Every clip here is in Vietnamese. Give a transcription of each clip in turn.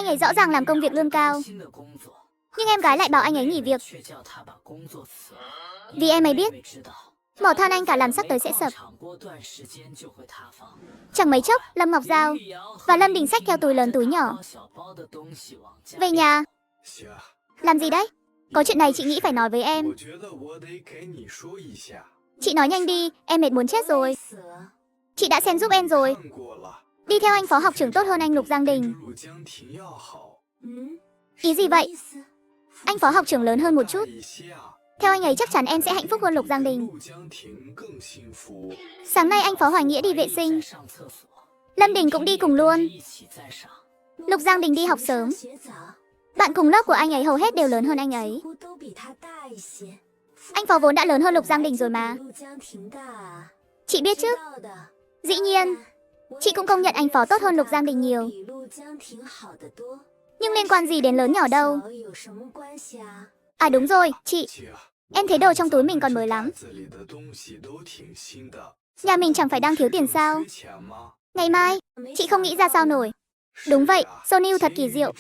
Anh ấy rõ ràng làm công việc lương cao, nhưng em gái lại bảo anh ấy nghỉ việc. Vì em ấy biết, mỏ than anh cả làm sắp tới sẽ sập. Chẳng mấy chốc, Lâm Ngọc Giao và Lâm Đình xách theo túi lớn túi nhỏ về nhà. Làm gì đấy? Có chuyện này chị nghĩ phải nói với em. Chị nói nhanh đi, em mệt muốn chết rồi. Chị đã xem giúp em rồi. Đi theo anh phó học trưởng tốt hơn anh Lục Giang Đình. Ý gì vậy? Anh phó học trưởng lớn hơn một chút. Theo anh ấy chắc chắn em sẽ hạnh phúc hơn Lục Giang Đình. Sáng nay anh phó Hoài Nghĩa đi vệ sinh. Lâm Đình cũng đi cùng luôn. Lục Giang Đình đi học sớm. Bạn cùng lớp của anh ấy hầu hết đều lớn hơn anh ấy. Anh phó vốn đã lớn hơn Lục Giang Đình rồi mà. Chị biết chứ? Dĩ nhiên. Chị cũng công nhận anh phó tốt hơn Lục Giang Đình nhiều. Nhưng liên quan gì đến lớn nhỏ đâu. À đúng rồi, chị. Em thấy đồ trong túi mình còn mới lắm. Nhà mình chẳng phải đang thiếu tiền sao? Ngày mai, chị không nghĩ ra sao nổi. Đúng vậy, Soniu thật kỳ diệu.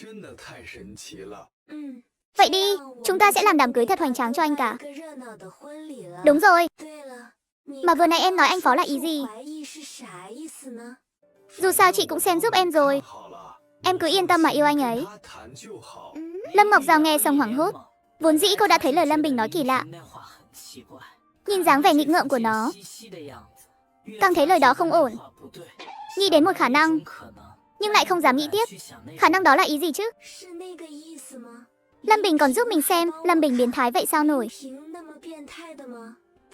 Vậy đi, chúng ta sẽ làm đám cưới thật hoành tráng cho anh cả. Đúng rồi. Mà vừa nãy em nói anh phó là ý gì? Dù sao chị cũng xem giúp em rồi. Em cứ yên tâm mà yêu anh ấy. Lâm Ngọc Giao nghe xong hoảng hốt. Vốn dĩ cô đã thấy lời Lâm Bình nói kỳ lạ. Nhìn dáng vẻ nghịch ngợm của nó, càng thấy lời đó không ổn. Nghĩ đến một khả năng, nhưng lại không dám nghĩ tiếp. Khả năng đó là ý gì chứ? Lâm Bình còn giúp mình xem Lâm Bình biến thái vậy sao nổi.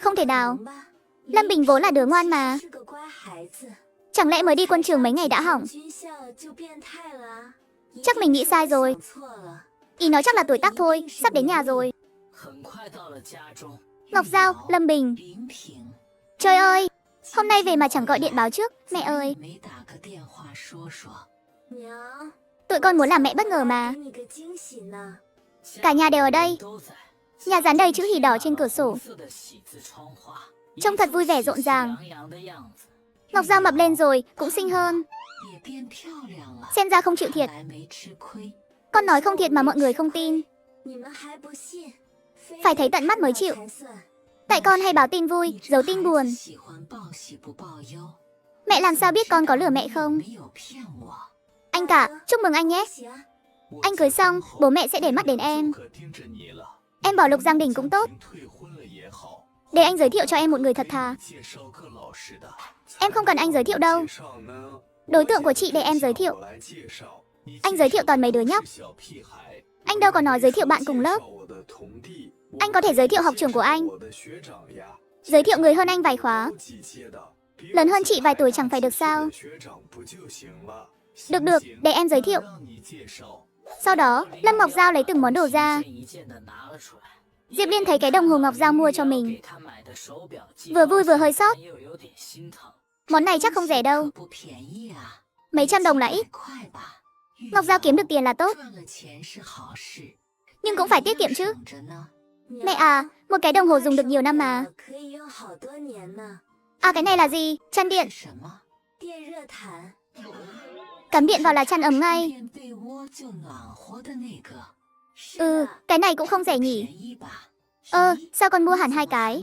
Không thể nào. Lâm Bình vốn là đứa ngoan mà. Chẳng lẽ mới đi quân trường mấy ngày đã hỏng? Chắc mình nghĩ sai rồi. Ý nói chắc là tuổi tác thôi, sắp đến nhà rồi. Ngọc Giao, Lâm Bình. Trời ơi, hôm nay về mà chẳng gọi điện báo trước, mẹ ơi. Tụi con muốn làm mẹ bất ngờ mà. Cả nhà đều ở đây. Nhà dán đầy chữ hỉ đỏ trên cửa sổ. Trông thật vui vẻ rộn ràng. Ngọc Giao mập lên rồi, cũng xinh hơn. Xem ra không chịu thiệt. Con nói không thiệt mà mọi người không tin. Phải thấy tận mắt mới chịu. Tại con hay báo tin vui, giấu tin buồn. Mẹ làm sao biết con có lừa mẹ không? Anh cả, chúc mừng anh nhé. Anh cưới xong, bố mẹ sẽ để mắt đến em. Em bỏ Lục Giang Đình cũng tốt. Để anh giới thiệu cho em một người thật thà. Em không cần anh giới thiệu đâu. Đối tượng của chị để em giới thiệu. Anh giới thiệu toàn mấy đứa nhóc. Anh đâu có nói giới thiệu bạn cùng lớp. Anh có thể giới thiệu học trưởng của anh. Giới thiệu người hơn anh vài khóa. Lớn hơn chị vài tuổi chẳng phải được sao? Được được, để em giới thiệu. Sau đó, Lâm Ngọc Giao lấy từng món đồ ra. Diệp Liên thấy cái đồng hồ Ngọc Giao mua cho mình. Vừa vui vừa hơi xót. Món này chắc không rẻ đâu. Mấy trăm đồng là ít. Ngọc Giao kiếm được tiền là tốt. Nhưng cũng phải tiết kiệm chứ. Mẹ à, một cái đồng hồ dùng được nhiều năm mà. À cái này là gì? Chăn điện. Cắm điện vào là chăn ấm ngay. Cái này cũng không rẻ nhỉ. Sao con mua hẳn hai cái?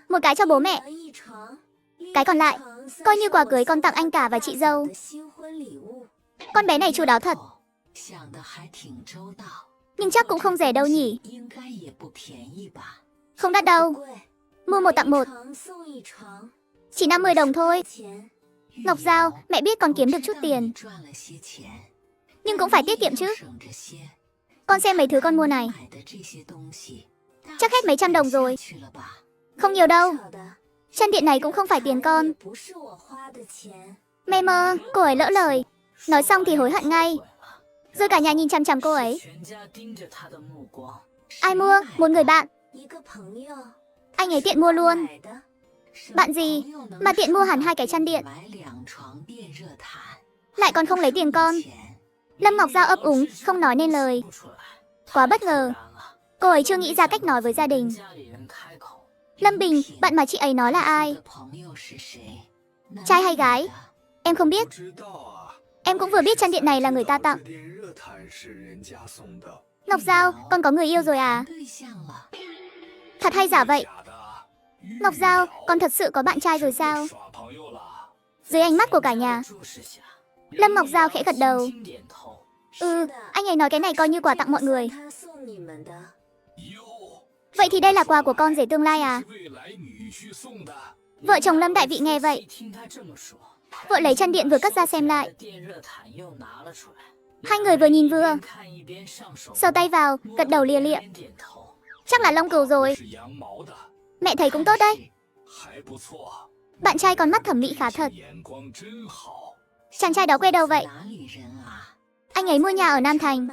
Một cái cho bố mẹ. Cái còn lại, coi như quà cưới con tặng anh cả và chị dâu. Con bé này chu đáo thật. Nhưng chắc cũng không rẻ đâu nhỉ. Không đắt đâu. Mua một tặng một. Chỉ 50 đồng thôi. Ngọc Giao, mẹ biết con kiếm được chút tiền. Nhưng cũng phải tiết kiệm chứ. Con xem mấy thứ con mua này. Chắc hết mấy trăm đồng rồi. Không nhiều đâu. Chăn điện này cũng không phải tiền con. Mẹ mơ, cô ấy lỡ lời. Nói xong thì hối hận ngay. Rồi cả nhà nhìn chằm chằm cô ấy. Ai mua? Một người bạn. Anh ấy tiện mua luôn. Bạn gì mà tiện mua hẳn hai cái chăn điện. Lại còn không lấy tiền con. Lâm Ngọc Giao ấp úng, không nói nên lời. Quá bất ngờ. Cô ấy chưa nghĩ ra cách nói với gia đình. Lâm Bình, bạn mà chị ấy nói là ai? Trai hay gái? Em không biết. Em cũng vừa biết chăn điện này là người ta tặng. Ngọc Giao, con có người yêu rồi à? Thật hay giả vậy? Ngọc Giao, con thật sự có bạn trai rồi sao? Dưới ánh mắt của cả nhà, Lâm Ngọc Giao khẽ gật đầu. Anh ấy nói cái này coi như quà tặng mọi người. Vậy thì đây là quà của con rể tương lai à? Vợ chồng Lâm Đại Vị nghe vậy, vợ lấy chăn điện vừa cất ra xem lại. Hai người vừa nhìn vừa sờ tay vào, gật đầu lia lịa. Chắc là lông cừu rồi. Mẹ thấy cũng tốt đấy. Bạn trai còn mắt thẩm mỹ khá thật. Chàng trai đó quê đâu vậy? Anh ấy mua nhà ở Nam Thành.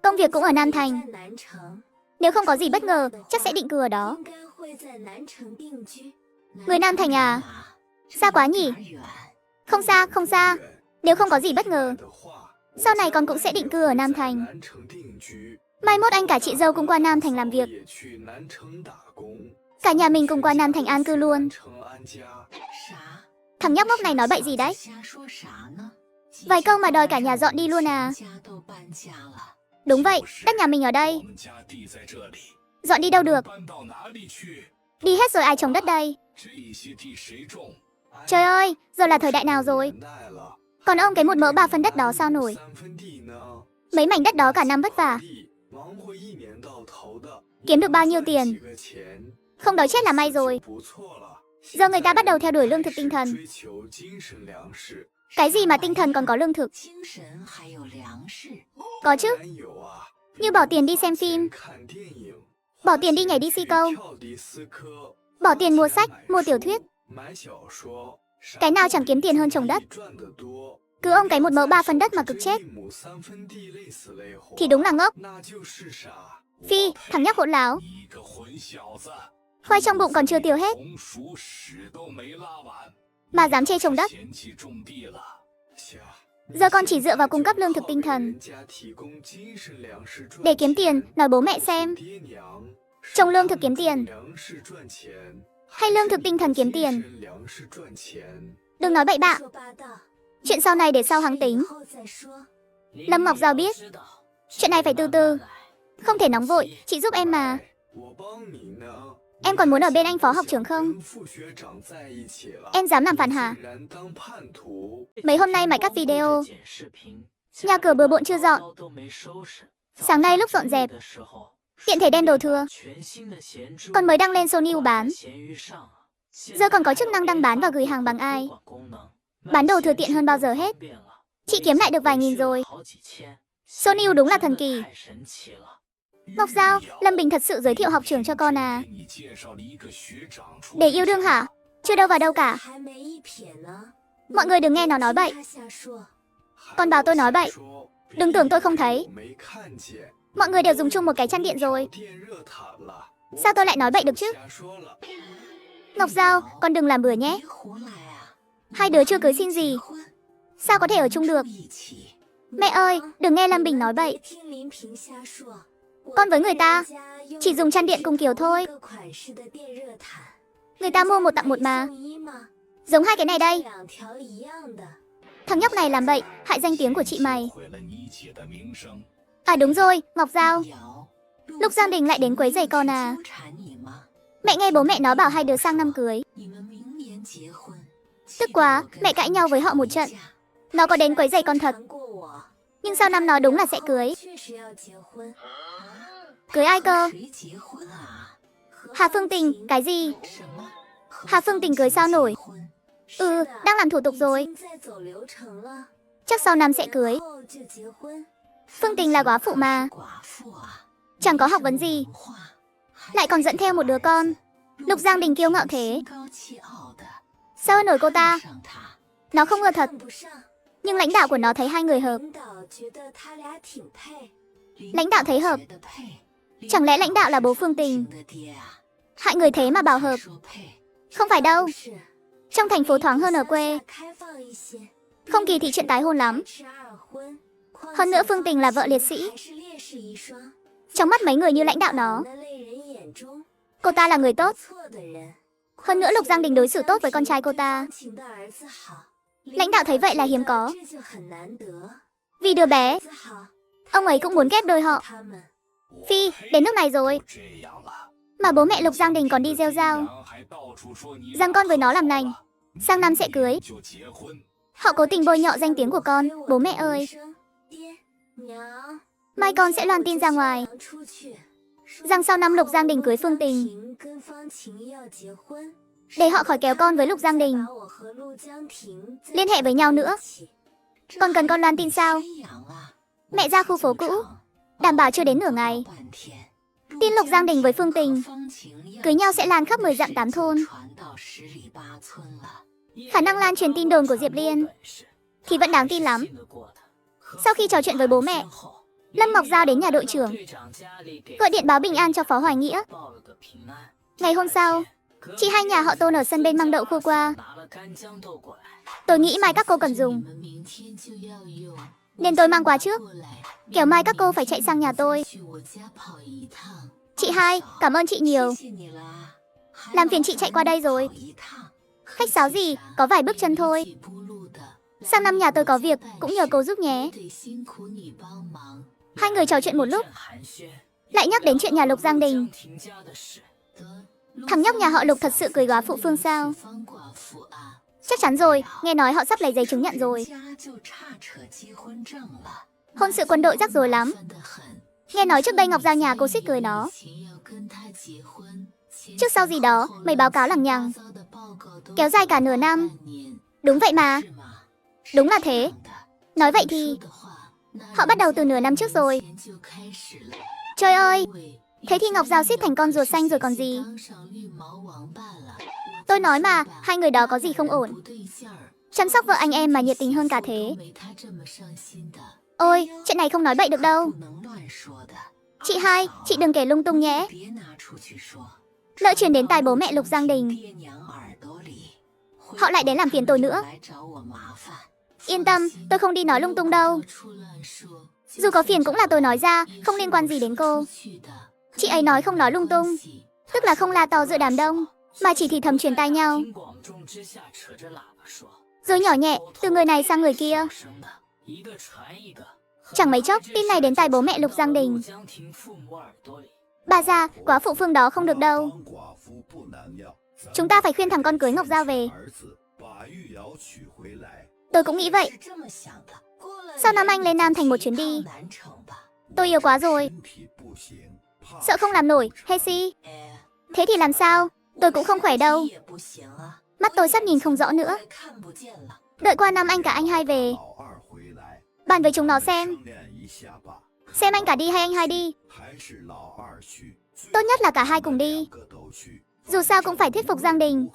Công việc cũng ở Nam Thành. Nếu không có gì bất ngờ, chắc sẽ định cư ở đó. Người Nam Thành à? Xa quá nhỉ? Không xa, không xa. Nếu không có gì bất ngờ, sau này con cũng sẽ định cư ở Nam Thành. Mai mốt anh cả chị dâu cũng qua Nam Thành làm việc. Cả nhà mình cùng qua Nam Thành an cư luôn. Thằng nhóc ngốc này nói bậy gì đấy? Vài câu mà đòi cả nhà dọn đi luôn à? Đúng vậy, đất nhà mình ở đây. Dọn đi đâu được? Đi hết rồi ai trồng đất đây? Trời ơi, giờ là thời đại nào rồi? Còn ông cái một mỡ 3 phân đất đó sao nổi? Mấy mảnh đất đó cả năm vất vả, kiếm được bao nhiêu tiền? Không đói chết là may rồi. Giờ người ta bắt đầu theo đuổi lương thực tinh thần. Cái gì mà tinh thần còn có lương thực? Có chứ. Như bỏ tiền đi xem phim, bỏ tiền đi nhảy đi si câu, bỏ tiền mua sách, mua tiểu thuyết. Cái nào chẳng kiếm tiền hơn trồng đất. Cứ ông cái một mẫu 3 phân đất mà cực chết thì đúng là ngốc. Phi, thằng nhóc hỗn láo. Khoai trong bụng còn chưa tiêu hết mà dám chê trồng đất. Giờ con chỉ dựa vào cung cấp lương thực tinh thần để kiếm tiền, nói bố mẹ xem. Trồng lương thực kiếm tiền hay lương thực tinh thần kiếm tiền? Đừng nói bậy bạ. Chuyện sau này để sau hắn tính. Lâm Ngọc Giao biết chuyện này phải từ từ, không thể nóng vội. Chị giúp em mà. Em còn muốn ở bên anh phó học trưởng không? Em dám làm phản hả? Mấy hôm nay mày cắt video, nhà cửa bừa bộn chưa dọn. Sáng nay lúc dọn dẹp, tiện thể đem đồ thừa, còn mới đăng lên Sony bán. Giờ còn có chức năng đăng bán và gửi hàng bằng ai. Bán đồ thừa tiện hơn bao giờ hết. Chị kiếm lại được vài nghìn rồi. Sony đúng là thần kỳ. Ngọc Giao, Lâm Bình thật sự giới thiệu học trưởng cho con à? Để yêu đương hả? Chưa đâu vào đâu cả. Mọi người đừng nghe nó nói bậy. Con bảo tôi nói bậy, đừng tưởng tôi không thấy. Mọi người đều dùng chung một cái chăn điện rồi. Sao tôi lại nói bậy được chứ? Ngọc Giao, con đừng làm bừa nhé. Hai đứa chưa cưới xin gì, sao có thể ở chung được? Mẹ ơi, đừng nghe Lâm Bình nói bậy. Con với người ta chỉ dùng chăn điện cùng kiểu thôi. Người ta mua một tặng một mà. Giống hai cái này đây. Thằng nhóc này làm bậy, hại danh tiếng của chị mày. À đúng rồi, Ngọc Giao, lúc Giang Đình lại đến quấy rầy con à? Mẹ nghe bố mẹ nó bảo hai đứa sang năm cưới. Tức quá, mẹ cãi nhau với họ một trận. Nó có đến quấy rầy con thật. Nhưng sau năm nó đúng là sẽ cưới. Cưới ai cơ? Hà Phương Tình, cái gì? Hà Phương Tình cưới sao nổi? Đang làm thủ tục rồi. Chắc sau năm sẽ cưới. Phương Tình là góa phụ mà, chẳng có học vấn gì, lại còn dẫn theo một đứa con. Lục Giang Đình kiêu ngạo thế, sao nổi cô ta? Nó không ngờ thật. Nhưng lãnh đạo của nó thấy hai người hợp. Lãnh đạo thấy hợp. Chẳng lẽ lãnh đạo là bố Phương Tình? Hại người thế mà bảo hợp. Không phải đâu. Trong thành phố thoáng hơn ở quê. Không kỳ thị chuyện tái hôn lắm. Hơn nữa Phương Tình là vợ liệt sĩ. Trong mắt mấy người như lãnh đạo nó, cô ta là người tốt. Hơn nữa Lục Giang Đình đối xử tốt với con trai cô ta. Lãnh đạo thấy vậy là hiếm có. Vì đứa bé, ông ấy cũng muốn ghép đôi họ. Phi, đến nước này rồi. Mà bố mẹ Lục Giang Đình còn đi rêu rao, rằng con với nó làm nành, sang năm sẽ cưới. Họ cố tình bôi nhọ danh tiếng của con. Bố mẹ ơi, mai con sẽ loan tin ra ngoài rằng sau năm Lục Giang Đình cưới Phương Tình, để họ khỏi kéo con với Lục Giang Đình liên hệ với nhau nữa. Con cần con loan tin sao? Mẹ ra khu phố cũ, đảm bảo chưa đến nửa ngày, tin Lục Giang Đình với Phương Tình cưới nhau sẽ lan khắp 10 dặm 8 thôn. Khả năng lan truyền tin đồn của Diệp Liên thì vẫn đáng tin lắm. Sau khi trò chuyện với bố mẹ, Lâm Ngọc Giao đến nhà đội trưởng, gọi điện báo bình an cho Phó Hoài Nghĩa. Ngày hôm sau, chị hai nhà họ Tôn ở sân bên mang đậu khô qua. Tôi nghĩ mai các cô cần dùng, nên tôi mang qua trước, kẻo mai các cô phải chạy sang nhà tôi. Chị hai, cảm ơn chị nhiều. Làm phiền chị chạy qua đây rồi. Khách sáo gì, có vài bước chân thôi. Sang năm nhà tôi có việc, cũng nhờ cô giúp nhé. Hai người trò chuyện một lúc, lại nhắc đến chuyện nhà Lục Giang Đình. Thằng nhóc nhà họ Lục thật sự cưới góa phụ Phương sao? Chắc chắn rồi, nghe nói họ sắp lấy giấy chứng nhận rồi. Hôn sự quân đội rắc rối lắm. Nghe nói trước đây Ngọc Giao nhà cô suýt cưới nó. Trước sau gì đó, mấy báo cáo lằng nhằng, kéo dài cả nửa năm. Đúng vậy mà. Đúng là thế. Nói vậy thì họ bắt đầu từ nửa năm trước rồi. Trời ơi, thế thì Ngọc Giao suýt thành con rùa xanh rồi còn gì. Tôi nói mà, hai người đó có gì không ổn. Chăm sóc vợ anh em mà nhiệt tình hơn cả thế. Ôi, chuyện này không nói bậy được đâu. Chị hai, chị đừng kể lung tung nhé. Lỡ truyền đến tai bố mẹ Lục Giang Đình, họ lại đến làm phiền tôi nữa. Yên tâm, tôi không đi nói lung tung đâu. Dù có phiền cũng là tôi nói ra, không liên quan gì đến cô. Chị ấy nói không nói lung tung, tức là không la to giữa đám đông, mà chỉ thì thầm truyền tai nhau, rồi nhỏ nhẹ từ người này sang người kia. Chẳng mấy chốc tin này đến tai bố mẹ Lục Giang Đình. Bà già, góa phụ Phương đó không được đâu. Chúng ta phải khuyên thằng con cưới Ngọc Giao về. Tôi cũng nghĩ vậy. Sao năm anh lên Nam Thành một chuyến đi? Tôi yếu quá rồi, sợ không làm nổi, hay si? Thế thì làm sao? Tôi cũng không khỏe đâu. Mắt tôi sắp nhìn không rõ nữa. Đợi qua năm anh cả anh hai về, bàn với chúng nó xem anh cả đi hay anh hai đi. Tốt nhất là cả hai cùng đi. Dù sao cũng phải thuyết phục Giang Đình.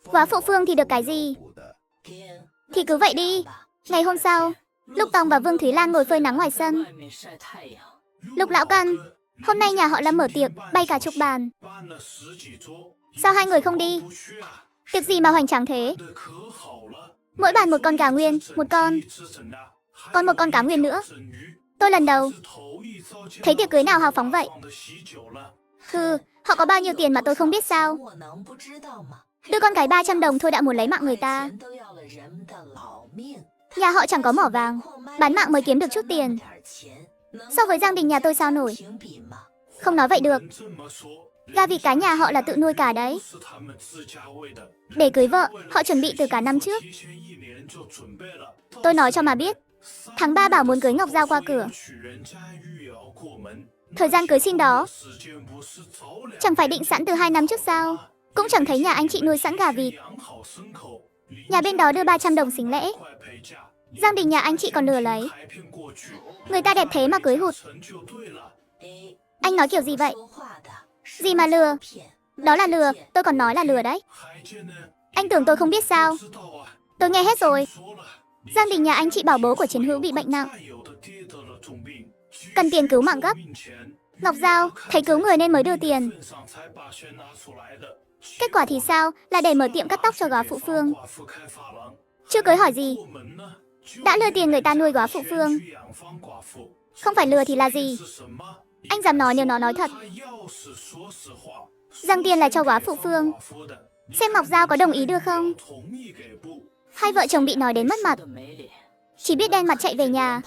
Góa phụ Phương thì được cái gì? Thì cứ vậy đi. Ngày hôm sau, Lục Tòng và Vương Thúy Lan ngồi phơi nắng ngoài sân. Lục lão căn, hôm nay nhà họ Lâm mở tiệc, bay cả chục bàn. Sao hai người không đi? Tiệc gì mà hoành tráng thế? Mỗi bàn một con gà nguyên, một con. Còn một con cá nguyên nữa. Tôi lần đầu thấy tiệc cưới nào hào phóng vậy. Hừ, họ có bao nhiêu tiền mà tôi không biết sao? Đưa con cái 300 đồng thôi đã muốn lấy mạng người ta. Nhà họ chẳng có mỏ vàng, bán mạng mới kiếm được chút tiền. So với Giang Đình nhà tôi sao nổi. Không nói vậy được. Gà vịt cá nhà họ là tự nuôi cả đấy. Để cưới vợ, họ chuẩn bị từ cả năm trước. Tôi nói cho mà biết, tháng 3 bảo muốn cưới Ngọc Giao qua cửa. Thời gian cưới xin đó chẳng phải định sẵn từ 2 năm trước sao? Cũng chẳng thấy nhà anh chị nuôi sẵn gà vịt. Nhà bên đó đưa 300 đồng xính lễ. Giang Đình nhà anh chị còn lừa lấy. Người ta đẹp thế mà cưới hụt. Anh nói kiểu gì vậy? Gì mà lừa? Đó là lừa, tôi còn nói là lừa đấy. Anh tưởng tôi không biết sao? Tôi nghe hết rồi. Giang Đình nhà anh chị bảo bố của Chiến Hữu bị bệnh nặng, cần tiền cứu mạng gấp. Ngọc Giao thấy cứu người nên mới đưa tiền. Kết quả thì sao? Là để mở tiệm cắt tóc cho góa phụ Phương. Chưa cưới hỏi gì, đã lừa tiền người ta nuôi góa phụ Phương. Không phải lừa thì là gì? Anh dám nói nếu nó nói thật rằng tiền là cho góa phụ Phương. xem Ngọc Giao có đồng ý đưa không. Hai vợ chồng bị nói đến mất mặt, chỉ biết đen mặt chạy về nhà.